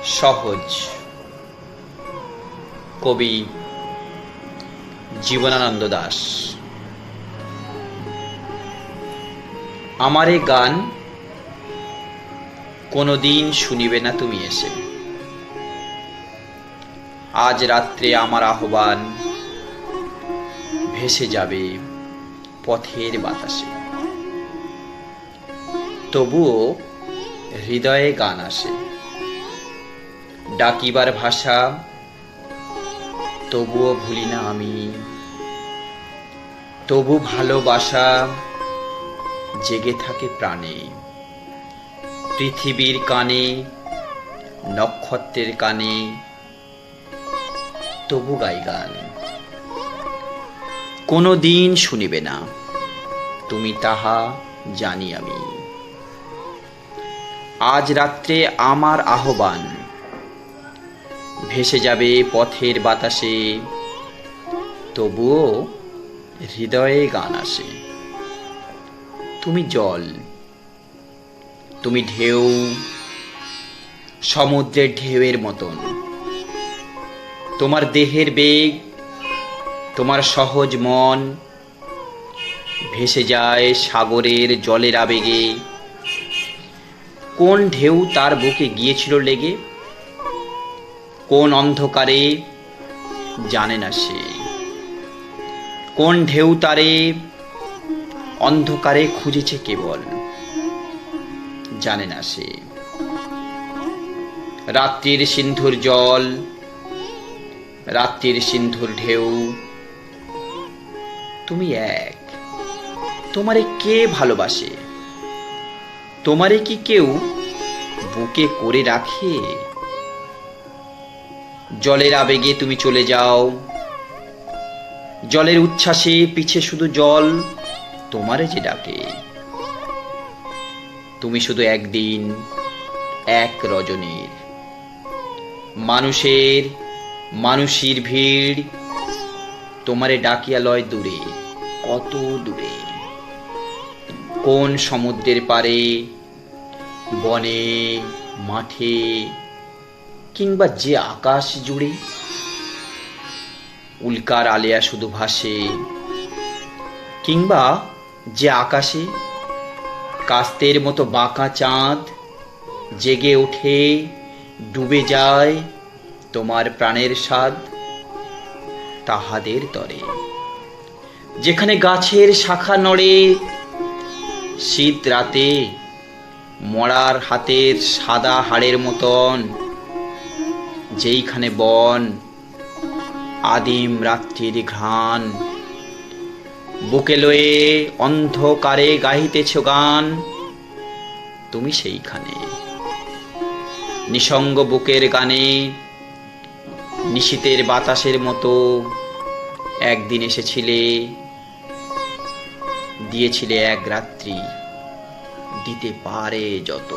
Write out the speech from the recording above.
সহজ। কবি জীবনানন্দ দাশ। আমারে গান কোনোদিন শুনিবে না তুমি এসে, আজ রাত্রে আমার আহ্বান ভেসে যাবে পথের বাতাসে। তবুও হৃদয়ে গান আসে, ডাকিবার ভাষা তবুও ভুলি না আমি। তবু ভালোবাসা জেগে থাকে প্রাণে, পৃথিবীর কানে নক্ষত্রের কানে তবু গাই গান। কোনো দিন শুনিবে না তুমি তাহা জানি আমি, আজ রাত্রে আমার আহ্বান ভেসে যাবে পথের বাতাসে। তবুও হৃদয়ে গান আসে। তুমি জল, তুমি ঢেউ, সমুদ্রের ঢেউয়ের মতন। তোমার দেহের বেগ, তোমার সহজ মন ভেসে যায় সাগরের জলের আবেগে। কোন ঢেউ তার বুকে গিয়েছিল লেগে, কোন অন্ধকারে জানে না সে। কোন ঢেউ তারে অন্ধকারে খুঁজেছে কেবল, জানে না সে। রাত্রির সিন্ধুর জল, রাত্রির সিন্ধুর ঢেউ, তুমি এক। তোমারে কে ভালোবাসে? তোমারে কি কেউ বুকে করে রাখে? জলের আবেগে তুমি চলে যাও, জলের উচ্ছ্বাসে পিছে শুধু জল তোমারে যে ডাকে। তুমি শুধু একদিন, এক রজনীর, মানুষের মানুষের ভিড় তোমারে ডাকিয়া লয় দূরে, কত দূরে। কোন সমুদ্রের পারে, বনে, মাঠে, কিংবা যে আকাশ জুড়ে উল্কার আলেয়া শুধু ভাসে। কিংবা যে আকাশে কাস্তের মতো বাঁকা চাঁদ জেগে ওঠে, ডুবে যায় তোমার প্রাণের স্বাদ। তাহাদের তরে যেখানে গাছের শাখা নড়ে, শীত রাতে মরার হাতের সাদা হাড়ের মতন, যেইখানে বন আদিম রাত্রির ঘ্রাণ, বুকে লয়ে অন্ধকারে গাহিতেছ গান। তুমি সেইখানে নিসঙ্গ বুকের গানে, নিশীতের বাতাসের মতো একদিন এসেছিলে, দিয়েছিলে এক রাত্রি, দিতে পারে যত।